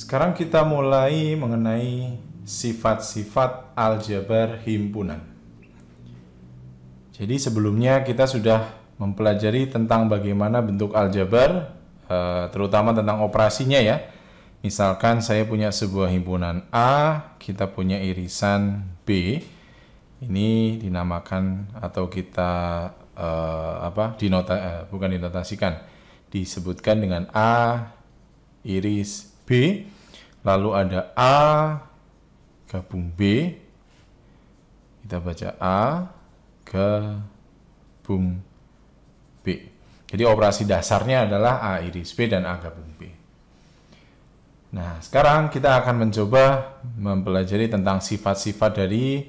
Sekarang kita mulai mengenai sifat-sifat aljabar himpunan. Jadi sebelumnya kita sudah mempelajari tentang bagaimana bentuk aljabar, terutama tentang operasinya ya. Misalkan saya punya sebuah himpunan A, kita punya irisan B. Ini dinamakan atau kita bukan dinotasikan, disebutkan dengan A iris B, lalu ada A gabung B, kita baca A gabung B. Jadi operasi dasarnya adalah A iris B dan A gabung B. Nah, sekarang kita akan mencoba mempelajari tentang sifat-sifat dari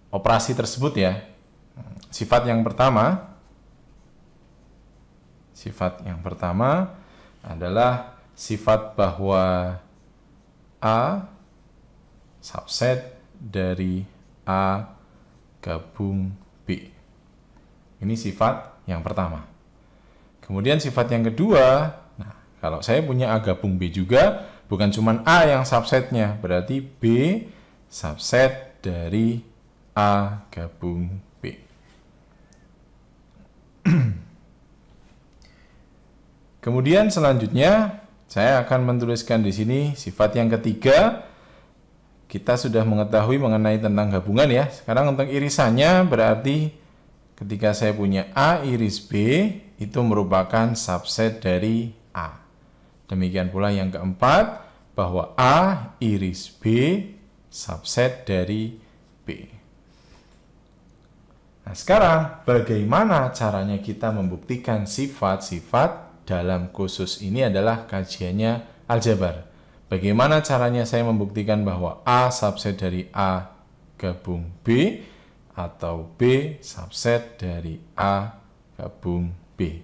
operasi tersebut ya. Sifat yang pertama adalah sifat bahwa A subset dari A gabung B. Ini sifat yang pertama. Kemudian sifat yang kedua, nah, kalau saya punya A gabung B juga, bukan cuma A yang subsetnya, berarti B subset dari A gabung B. Kemudian selanjutnya saya akan menuliskan di sini sifat yang ketiga. Kita sudah mengetahui mengenai tentang gabungan ya. Sekarang untuk irisannya berarti ketika saya punya A iris B itu merupakan subset dari A. Demikian pula yang keempat bahwa A iris B subset dari B. Nah, sekarang bagaimana caranya kita membuktikan sifat-sifat dalam kursus ini adalah kajiannya aljabar. Bagaimana caranya saya membuktikan bahwa A subset dari A gabung B atau B subset dari A gabung B.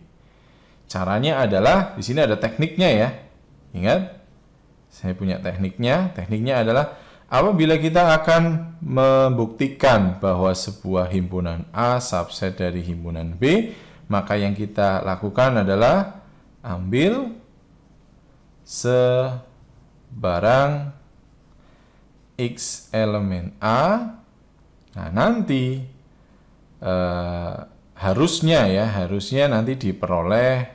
Caranya adalah di sini ada tekniknya ya. Ingat, saya punya tekniknya. Tekniknya adalah apabila kita akan membuktikan bahwa sebuah himpunan A subset dari himpunan B, maka yang kita lakukan adalah ambil sebarang X elemen A. Nah, nanti harusnya nanti diperoleh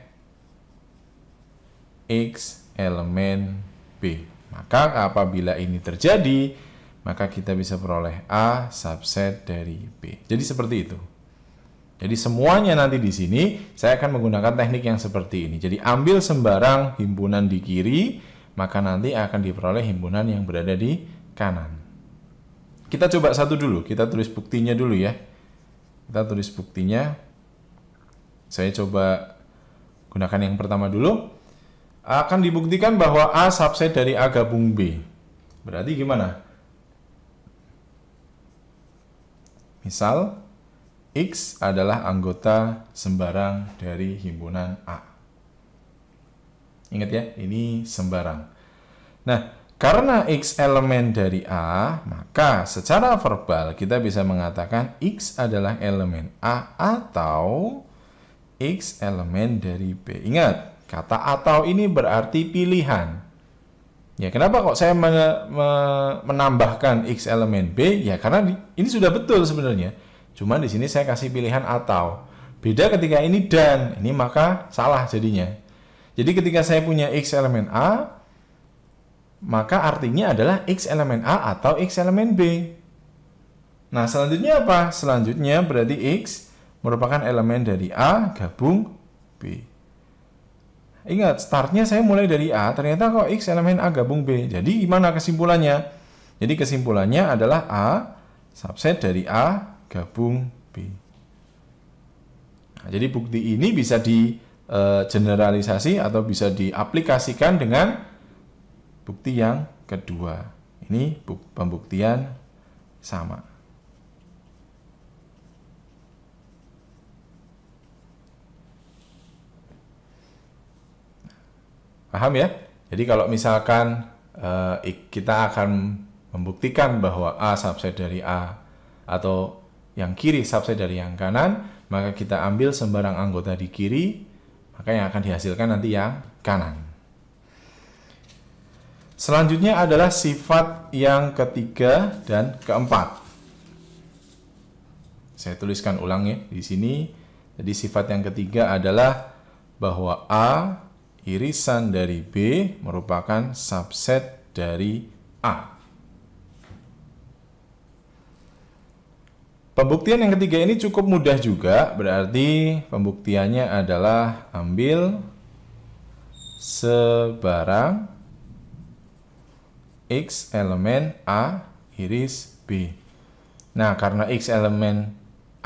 X elemen B. Maka apabila ini terjadi, maka kita bisa peroleh A subset dari B. Jadi seperti itu. Jadi semuanya nanti di sini saya akan menggunakan teknik yang seperti ini. Jadi ambil sembarang himpunan di kiri, maka nanti akan diperoleh himpunan yang berada di kanan. Kita coba satu dulu, kita tulis buktinya dulu ya. Kita tulis buktinya. Saya coba gunakan yang pertama dulu. Akan dibuktikan bahwa A subset dari A gabung B. Berarti gimana? Misal X adalah anggota sembarang dari himpunan A. Ingat ya, ini sembarang. Nah, karena X elemen dari A, maka secara verbal kita bisa mengatakan X adalah elemen A atau X elemen dari B. Ingat, kata atau ini berarti pilihan. Ya, kenapa kok saya menambahkan X elemen B? Ya, karena ini sudah betul sebenarnya. Cuma di sini saya kasih pilihan atau. Beda ketika ini dan, ini maka salah jadinya. Jadi ketika saya punya X elemen A, maka artinya adalah X elemen A atau X elemen B. Nah, selanjutnya apa? Selanjutnya berarti X merupakan elemen dari A gabung B. Ingat, startnya saya mulai dari A, ternyata kok X elemen A gabung B. Jadi gimana kesimpulannya? Jadi kesimpulannya adalah A subset dari A gabung B. Nah, jadi bukti ini bisa di-generalisasi atau bisa diaplikasikan dengan bukti yang kedua. Ini pembuktian sama. Paham ya? Jadi kalau misalkan kita akan membuktikan bahwa A subset dari A atau yang kiri subset dari yang kanan, maka kita ambil sembarang anggota di kiri, maka yang akan dihasilkan nanti yang kanan. Selanjutnya adalah sifat yang ketiga dan keempat. Saya tuliskan ulang ya di sini. Jadi sifat yang ketiga adalah bahwa A irisan dari B merupakan subset dari A. Pembuktian yang ketiga ini cukup mudah juga, berarti pembuktiannya adalah ambil sebarang X elemen A iris B. Nah, karena X elemen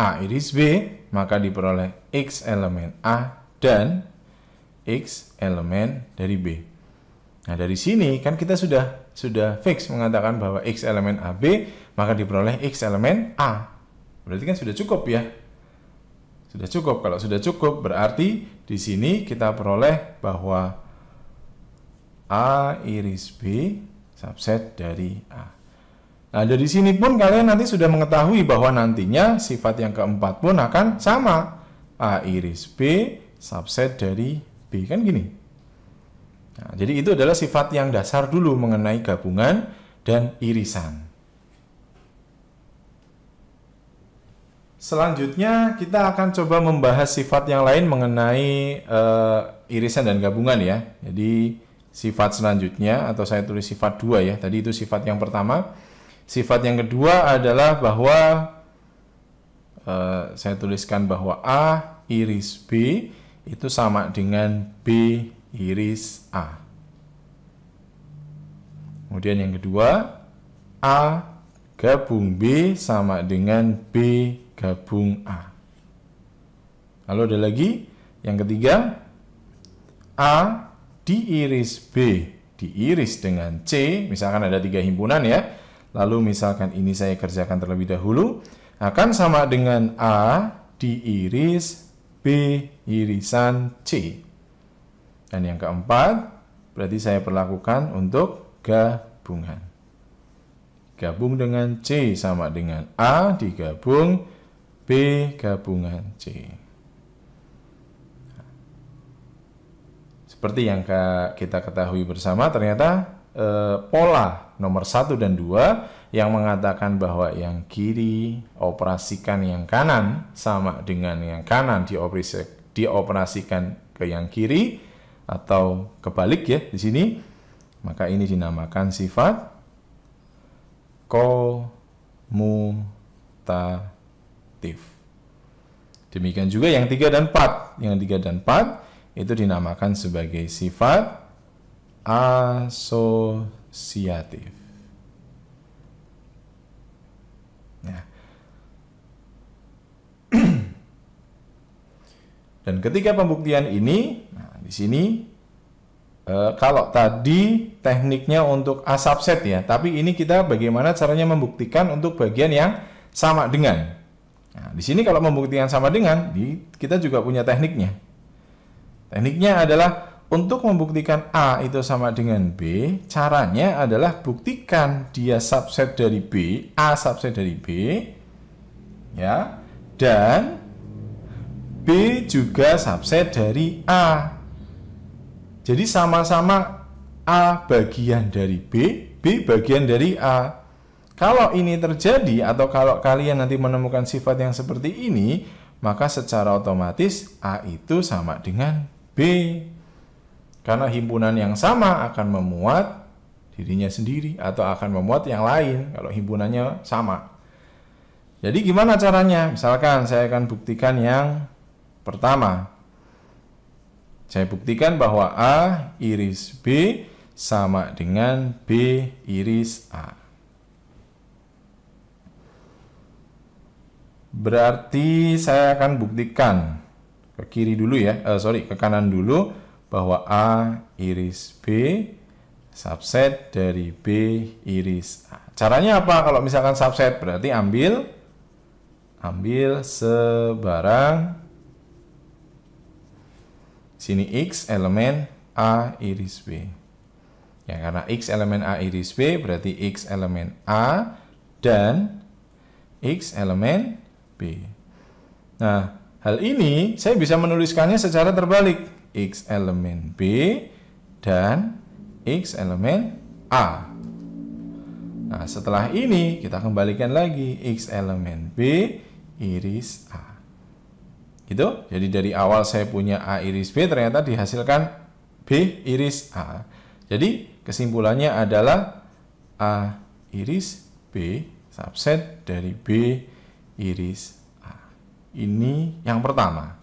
A iris B, maka diperoleh X elemen A dan X elemen dari B. Nah, dari sini kan kita sudah fix mengatakan bahwa X elemen AB, maka diperoleh X elemen A. Berarti kan sudah cukup ya. Sudah cukup. Kalau sudah cukup, berarti di sini kita peroleh bahwa A iris B subset dari A. Nah, dari sini pun kalian nanti sudah mengetahui bahwa nantinya sifat yang keempat pun akan sama. A iris B subset dari B, kan gini. Nah, jadi itu adalah sifat yang dasar dulu mengenai gabungan dan irisan. Selanjutnya kita akan coba membahas sifat yang lain mengenai irisan dan gabungan ya. Jadi sifat selanjutnya, atau saya tulis sifat 2 ya. Tadi itu sifat yang pertama. Sifat yang kedua adalah bahwa saya tuliskan bahwa A iris B itu sama dengan B iris A. Kemudian yang kedua, A gabung B sama dengan B gabung A. Lalu ada lagi, yang ketiga, A diiris B diiris dengan C, misalkan ada 3 himpunan ya, lalu misalkan ini saya kerjakan terlebih dahulu, akan sama dengan A diiris B irisan C. Dan yang keempat, berarti saya perlakukan untuk gabungan. Gabung dengan C sama dengan A digabung B gabungan C. Seperti yang kita ketahui bersama, ternyata pola nomor 1 dan 2 yang mengatakan bahwa yang kiri operasikan yang kanan sama dengan yang kanan dioperasikan ke yang kiri, atau kebalik ya di sini, maka ini dinamakan sifat komutatif. Demikian juga yang 3 dan 4. Yang 3 dan 4 itu dinamakan sebagai sifat asosiatif. Nah. Dan ketika pembuktian ini, nah di sini kalau tadi tekniknya untuk A subset ya, tapi ini kita bagaimana caranya membuktikan untuk bagian yang sama dengan. Nah, di sini kalau membuktikan sama dengan, kita juga punya tekniknya. Tekniknya adalah untuk membuktikan A itu sama dengan B, caranya adalah buktikan dia subset dari B, A subset dari B, ya, dan B juga subset dari A. Jadi sama-sama A bagian dari B, B bagian dari A. Kalau ini terjadi, atau kalau kalian nanti menemukan sifat yang seperti ini, maka secara otomatis A itu sama dengan B. Karena himpunan yang sama akan memuat dirinya sendiri atau akan memuat yang lain kalau himpunannya sama. Jadi gimana caranya? Misalkan saya akan buktikan yang pertama. Saya buktikan bahwa A iris B sama dengan B iris A. Berarti saya akan buktikan ke kiri dulu ya, ke kanan dulu, bahwa A iris B subset dari B iris A. Caranya apa kalau misalkan subset? Berarti ambil sebarang sini X elemen A iris B. Ya, karena X elemen A iris B berarti X elemen A dan X elemen B. Nah, hal ini saya bisa menuliskannya secara terbalik. X elemen B dan X elemen A. Nah, setelah ini kita kembalikan lagi X elemen B iris A. Gitu. Jadi dari awal saya punya A iris B, ternyata dihasilkan B iris A. Jadi kesimpulannya adalah A iris B subset dari B iris A. Ini yang pertama.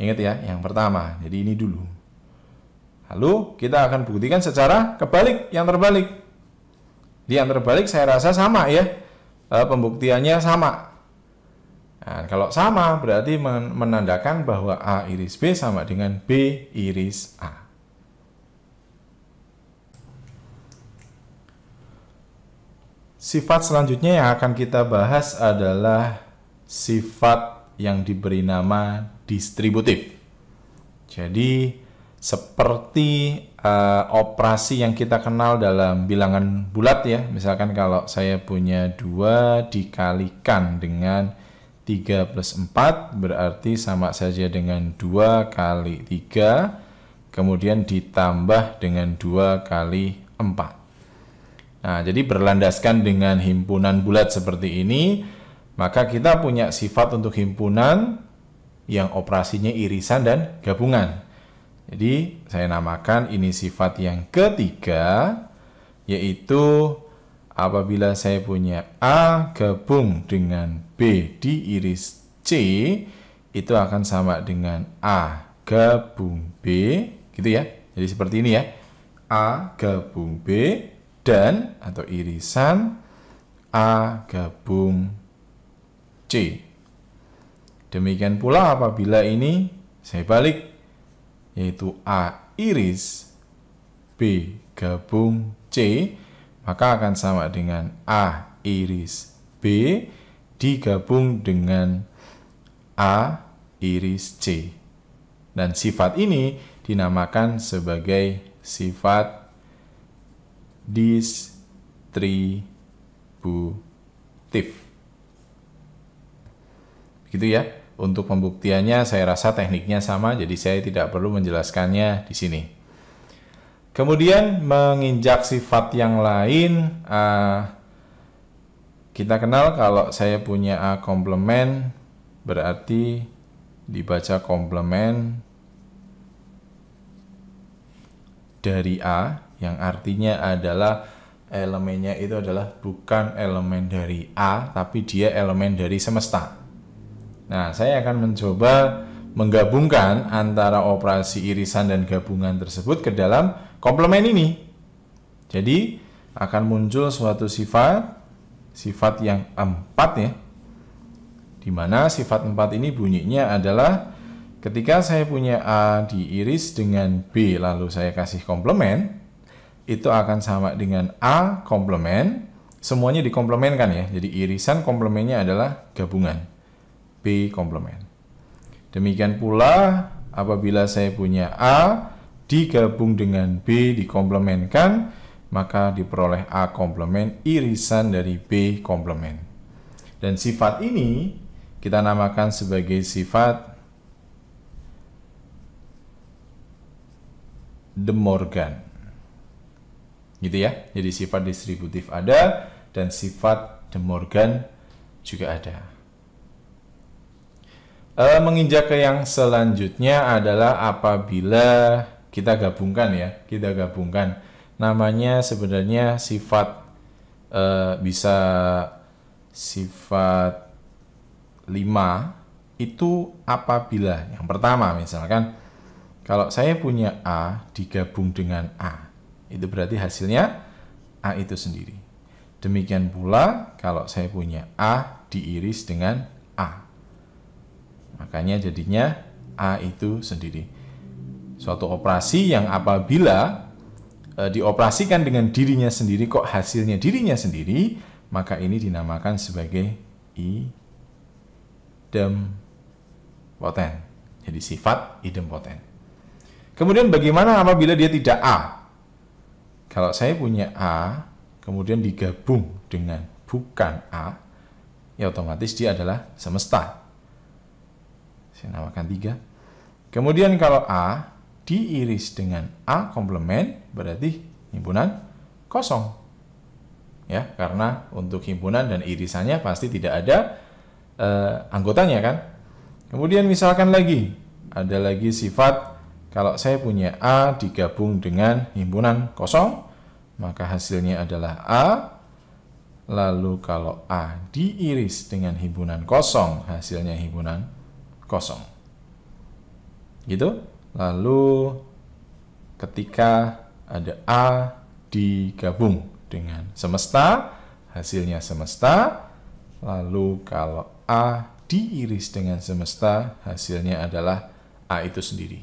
Ingat ya, yang pertama. Jadi ini dulu. Lalu kita akan buktikan secara kebalik, yang terbalik. Di yang terbalik saya rasa sama ya, pembuktiannya sama. Nah, kalau sama berarti menandakan bahwa A iris B sama dengan B iris A. Sifat selanjutnya yang akan kita bahas adalah sifat yang diberi nama distributif. Jadi seperti operasi yang kita kenal dalam bilangan bulat ya. Misalkan kalau saya punya 2 dikalikan dengan 3 plus 4 berarti sama saja dengan 2 kali 3 kemudian ditambah dengan 2 kali 4. Nah, jadi berlandaskan dengan himpunan bulat seperti ini, maka kita punya sifat untuk himpunan yang operasinya irisan dan gabungan. Jadi saya namakan ini sifat yang ketiga, yaitu apabila saya punya A gabung dengan B diiris C, itu akan sama dengan A gabung B, gitu ya. Jadi seperti ini ya, A gabung B dan atau irisan A gabung C. Demikian pula apabila ini saya balik, yaitu A iris B gabung C, maka akan sama dengan A iris B digabung dengan A iris C. Dan sifat ini dinamakan sebagai sifat distributif. Begitu ya. Untuk pembuktiannya saya rasa tekniknya sama, jadi saya tidak perlu menjelaskannya di sini. Kemudian menginjak sifat yang lain, kita kenal kalau saya punya A komplement, berarti dibaca komplement dari A, yang artinya adalah elemennya itu adalah bukan elemen dari A, tapi dia elemen dari semesta. Nah, saya akan mencoba menggabungkan antara operasi irisan dan gabungan tersebut ke dalam komplement ini. Jadi, akan muncul suatu sifat yang 4 ya. Di mana sifat 4 ini bunyinya adalah ketika saya punya A diiris dengan B lalu saya kasih komplement, itu akan sama dengan A komplement, semuanya dikomplementkan ya. Jadi irisan komplementnya adalah gabungan. B komplement. Demikian pula apabila saya punya A digabung dengan B dikomplementkan, maka diperoleh A komplement irisan dari B komplement. Dan sifat ini kita namakan sebagai sifat De Morgan. Gitu ya. Jadi sifat distributif ada dan sifat De Morgan juga ada. Menginjak ke yang selanjutnya adalah apabila kita gabungkan ya, namanya sebenarnya sifat bisa sifat 5 itu apabila yang pertama misalkan kalau saya punya A digabung dengan A, itu berarti hasilnya A itu sendiri. Demikian pula kalau saya punya A diiris dengan A, makanya jadinya A itu sendiri. Suatu operasi yang apabila dioperasikan dengan dirinya sendiri kok hasilnya dirinya sendiri, maka ini dinamakan sebagai idempoten. Jadi sifat idempoten. Kemudian bagaimana apabila dia tidak A? Kalau saya punya A, kemudian digabung dengan bukan A, ya otomatis dia adalah semesta. Saya namakan 3. Kemudian kalau A diiris dengan A komplement, berarti himpunan kosong. Ya, karena untuk himpunan dan irisannya pasti tidak ada anggotanya kan. Kemudian misalkan lagi, ada lagi sifat kalau saya punya A digabung dengan himpunan kosong, maka hasilnya adalah A. Lalu kalau A diiris dengan himpunan kosong, hasilnya himpunan kosong. Gitu. Lalu ketika ada A digabung dengan semesta, hasilnya semesta. Lalu kalau A diiris dengan semesta, hasilnya adalah A itu sendiri.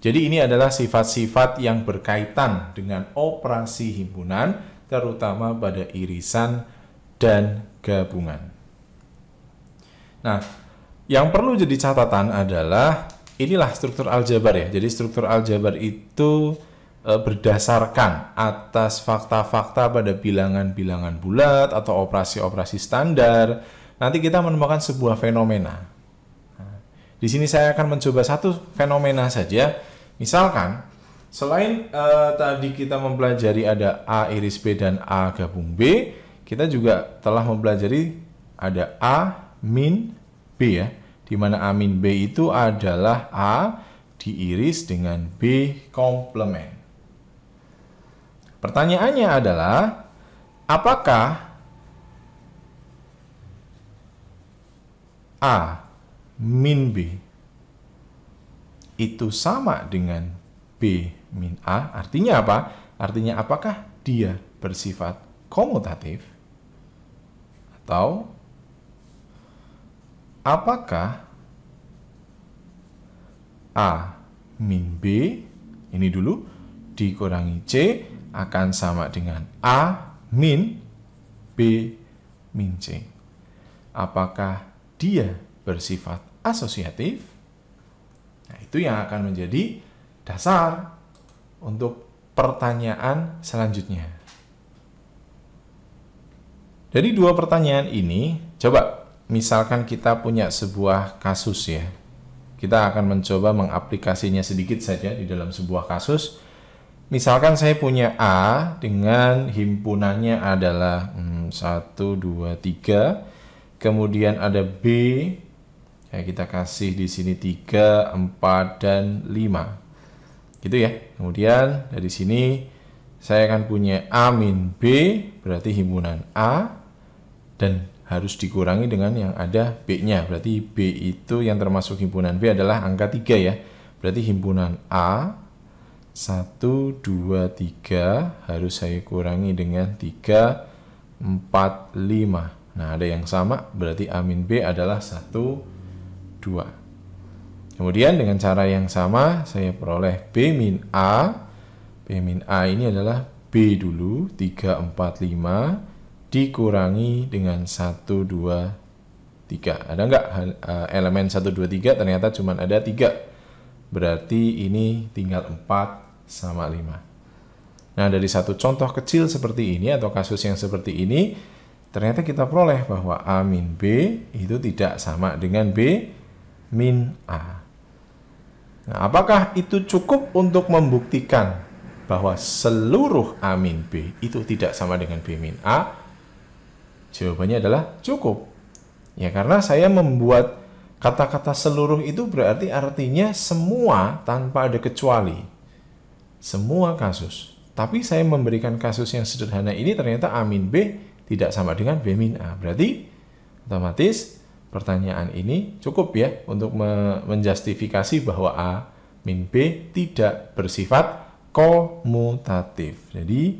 Jadi ini adalah sifat-sifat yang berkaitan dengan operasi himpunan, terutama pada irisan dan gabungan. Nah, yang perlu jadi catatan adalah inilah struktur aljabar ya. Jadi struktur aljabar itu berdasarkan atas fakta-fakta pada bilangan-bilangan bulat atau operasi-operasi standar. Nanti kita menemukan sebuah fenomena. Nah, di sini saya akan mencoba satu fenomena saja. Misalkan, selain tadi kita mempelajari ada A iris B dan A gabung B, kita juga telah mempelajari ada A min B ya, di mana A min B itu adalah A diiris dengan B komplement. Pertanyaannya adalah, apakah A min B itu sama dengan B min A? Artinya apa? Artinya apakah dia bersifat komutatif? Atau apakah A min B ini dulu dikurangi C akan sama dengan A min B min C? Apakah dia bersifat asosiatif? Nah, itu yang akan menjadi dasar untuk pertanyaan selanjutnya. Dari dua pertanyaan ini, coba misalkan kita punya sebuah kasus ya. Kita akan mencoba mengaplikasinya sedikit saja di dalam sebuah kasus. Misalkan saya punya A dengan himpunannya adalah 1, 2, 3. Kemudian ada B, ya kita kasih di sini 3, 4, dan 5. Gitu ya. Kemudian dari sini saya akan punya A min B, berarti himpunan A, dan harus dikurangi dengan yang ada B-nya. Berarti B itu yang termasuk himpunan B adalah angka 3 ya. Berarti himpunan A 1, 2, 3 harus saya kurangi dengan 3, 4, 5. Nah, ada yang sama, berarti A min B adalah 1, 2. Kemudian dengan cara yang sama, saya peroleh B min A. B min A ini adalah B dulu, 3, 4, 5, dikurangi dengan 1, 2, 3. Ada nggak elemen 1, 2, 3? Ternyata cuma ada 3. Berarti ini tinggal 4 sama 5. Nah, dari satu contoh kecil seperti ini atau kasus yang seperti ini, ternyata kita peroleh bahwa A min B itu tidak sama dengan B min A. Nah, apakah itu cukup untuk membuktikan bahwa seluruh A min B itu tidak sama dengan B min A? Jawabannya adalah cukup. Ya, karena saya membuat kata-kata seluruh itu berarti artinya semua tanpa ada kecuali. Semua kasus. Tapi saya memberikan kasus yang sederhana ini ternyata A min B tidak sama dengan B min A. Berarti otomatis pertanyaan ini cukup ya untuk menjustifikasi bahwa A min B tidak bersifat komutatif. Jadi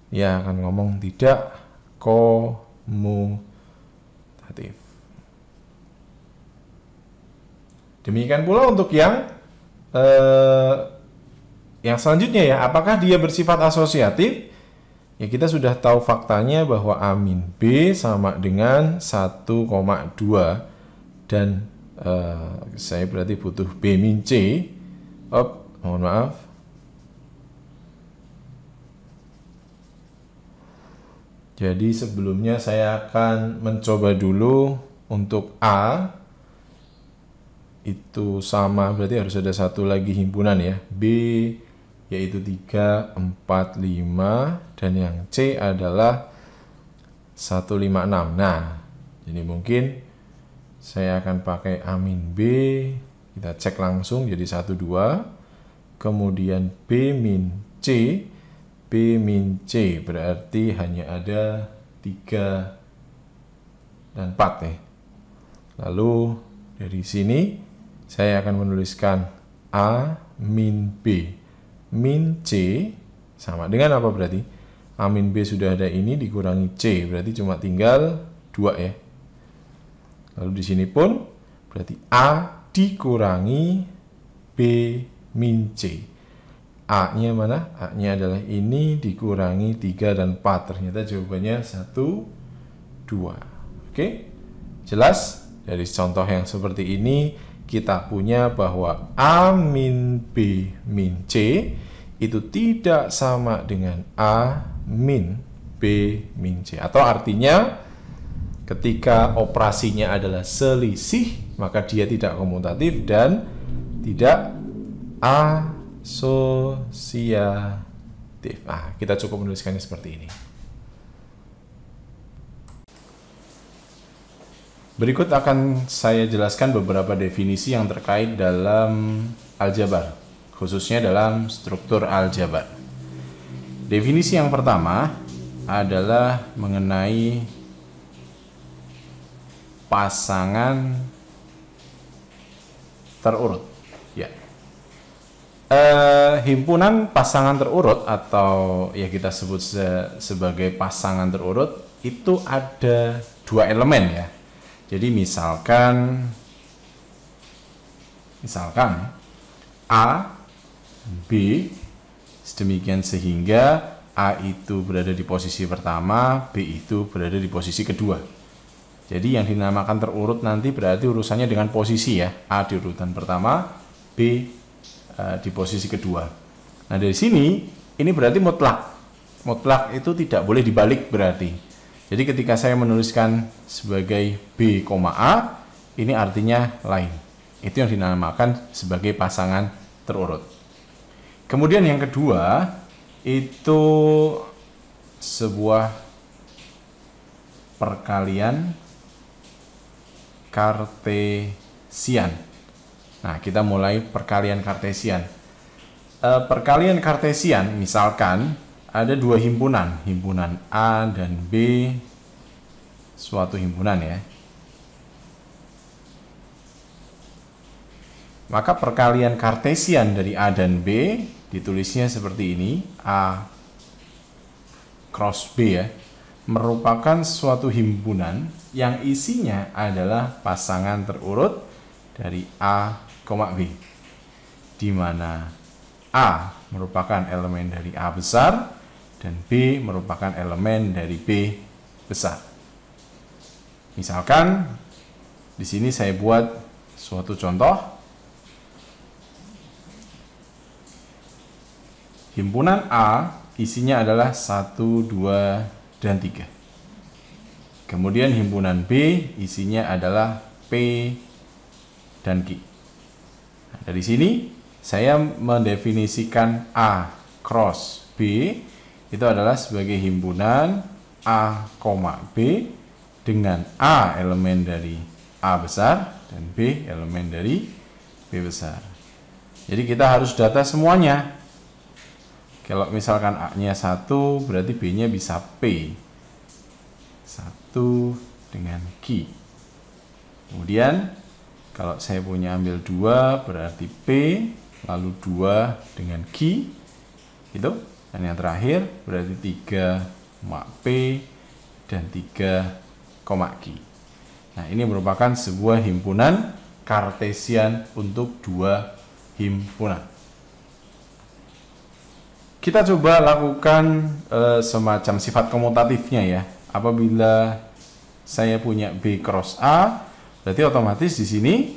ya akan ngomong tidak komutatif. Demikian pula untuk yang selanjutnya ya, apakah dia bersifat asosiatif? Ya, kita sudah tahu faktanya bahwa A min B sama dengan 1,2 dan saya berarti butuh B min C. Mohon maaf. Jadi sebelumnya saya akan mencoba dulu untuk A itu sama, berarti harus ada satu lagi himpunan ya, B yaitu 3, 4, 5, dan yang C adalah 156. Nah, jadi mungkin saya akan pakai A min B, kita cek langsung jadi 1, 2, kemudian B min C, B min C berarti hanya ada 3 dan 4 ya. Lalu dari sini saya akan menuliskan A min B min C sama dengan apa berarti? A min B sudah ada ini dikurangi C, berarti cuma tinggal 2 ya. Lalu di sini pun berarti A dikurangi B min C. A-nya mana? A-nya adalah ini dikurangi 3 dan 4. Ternyata jawabannya 1, 2. Oke? Jelas? Dari contoh yang seperti ini kita punya bahwa A min B min C itu tidak sama dengan A min B min C. Atau artinya ketika operasinya adalah selisih, maka dia tidak komutatif dan tidak asosiatif. Nah, kita cukup menuliskannya seperti ini. Berikut akan saya jelaskan beberapa definisi yang terkait dalam aljabar, khususnya dalam struktur aljabar. Definisi yang pertama adalah mengenai pasangan terurut. Ya. Himpunan pasangan terurut atau ya kita sebut sebagai pasangan terurut itu ada 2 elemen ya. Jadi misalkan A, B, sedemikian sehingga A itu berada di posisi pertama, B itu berada di posisi kedua. Jadi yang dinamakan terurut nanti berarti urusannya dengan posisi ya. A di urutan pertama, B di posisi kedua. Nah dari sini, ini berarti mutlak. Mutlak itu tidak boleh dibalik berarti. Jadi ketika saya menuliskan sebagai B, A, ini artinya lain. Itu yang dinamakan sebagai pasangan terurut. Kemudian yang kedua, itu sebuah perkalian Kartesian. Nah, kita mulai perkalian Kartesian. Perkalian Kartesian, misalkan ada 2 himpunan, himpunan A dan B, suatu himpunan ya. Maka perkalian Kartesian dari A dan B ditulisnya seperti ini, A cross B ya, merupakan suatu himpunan yang isinya adalah pasangan terurut dari A, B, di mana A merupakan elemen dari A besar dan B merupakan elemen dari B besar. Misalkan di sini saya buat suatu contoh. Himpunan A isinya adalah 1, 2, dan 3. Kemudian himpunan B isinya adalah P dan Q. Nah, dari sini saya mendefinisikan A cross B itu adalah sebagai himpunan A, B dengan A elemen dari A besar dan B elemen dari B besar. Jadi kita harus data semuanya. Kalau misalkan A-nya 1, berarti B-nya bisa P. 1 dengan Q. Kemudian kalau saya punya ambil 2, berarti P, lalu 2 dengan Q. Itu. Dan yang terakhir berarti 3, P, dan 3, Q. Nah, ini merupakan sebuah himpunan Kartesian untuk 2 himpunan. Kita coba lakukan semacam sifat komutatifnya ya. Apabila saya punya B cross A, berarti otomatis di sini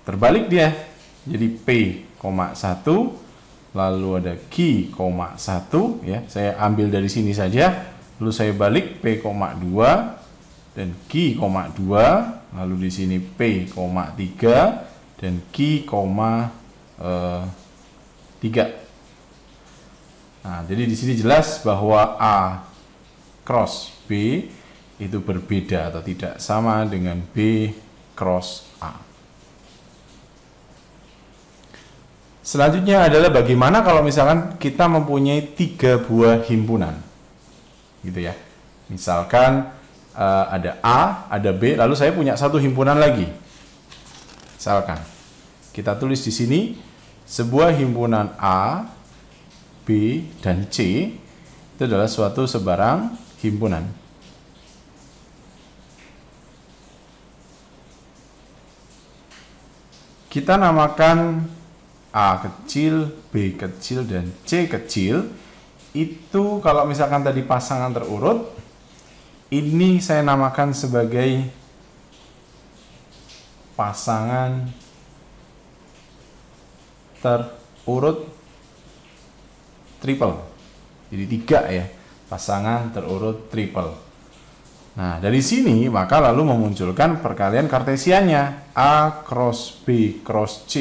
terbalik dia. Jadi P, 1, lalu ada Q, 1 ya. Saya ambil dari sini saja, lalu saya balik P, 2 dan Q, 2, lalu di sini P, 3 dan Q, 3. Nah, jadi di sini jelas bahwa A cross B itu berbeda atau tidak sama dengan B cross A. Selanjutnya adalah bagaimana kalau misalkan kita mempunyai 3 buah himpunan, gitu ya. Misalkan ada A, ada B, lalu saya punya satu himpunan lagi. Misalkan kita tulis di sini sebuah himpunan A, B, dan C itu adalah suatu sebarang himpunan. Kita namakan A kecil, B kecil, dan C kecil. Itu kalau misalkan tadi pasangan terurut, ini saya namakan sebagai pasangan terurut triple. Jadi 3 ya, pasangan terurut triple. Nah, dari sini maka lalu memunculkan perkalian kartesiannya A cross B cross C,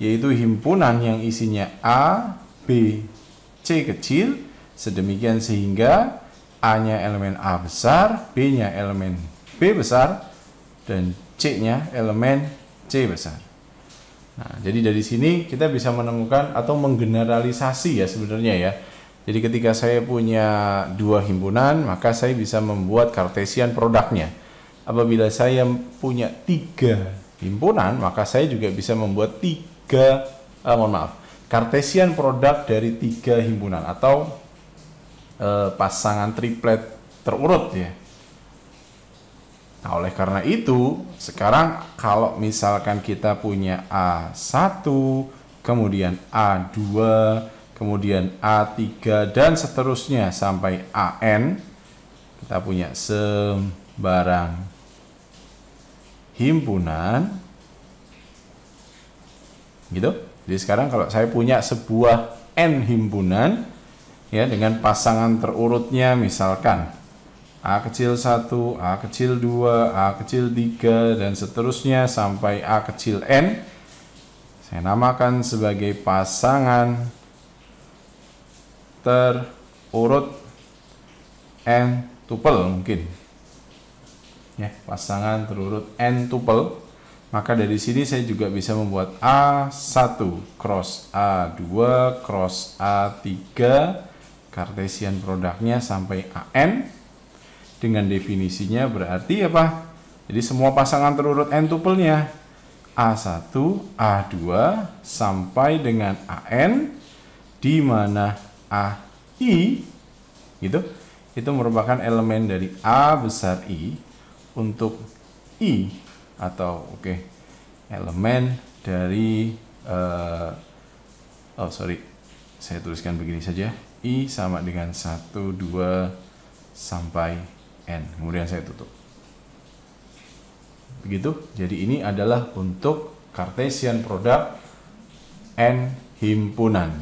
yaitu himpunan yang isinya A, B, C kecil, sedemikian sehingga A-nya elemen A besar, B-nya elemen B besar, dan C-nya elemen C besar. Nah, jadi dari sini kita bisa menemukan atau menggeneralisasi ya sebenarnya ya. Jadi ketika saya punya 2 himpunan, maka saya bisa membuat Cartesian produknya. Apabila saya punya 3 himpunan, maka saya juga bisa membuat Cartesian produk dari 3 himpunan atau pasangan triplet terurut ya. Nah, oleh karena itu, sekarang kalau misalkan kita punya A1, kemudian A2, kemudian A3, dan seterusnya sampai AN, kita punya sembarang himpunan, gitu. Jadi sekarang kalau saya punya sebuah N himpunan, ya dengan pasangan terurutnya misalkan A kecil 1, A kecil 2, A kecil 3, dan seterusnya sampai A kecil N, saya namakan sebagai pasangan terurut N tuple mungkin. Ya, pasangan terurut N tuple. Maka dari sini saya juga bisa membuat A1 cross A2 cross A3, Cartesian produknya sampai AN. Dengan definisinya berarti apa? Jadi semua pasangan terurut N tupelnya A1, A2 sampai dengan AN, di mana AI gitu, itu merupakan elemen dari A besar I untuk I atau elemen dari saya tuliskan begini saja, I sama dengan 1, 2 sampai N, kemudian saya tutup. Begitu. Jadi ini adalah untuk Cartesian produk N himpunan.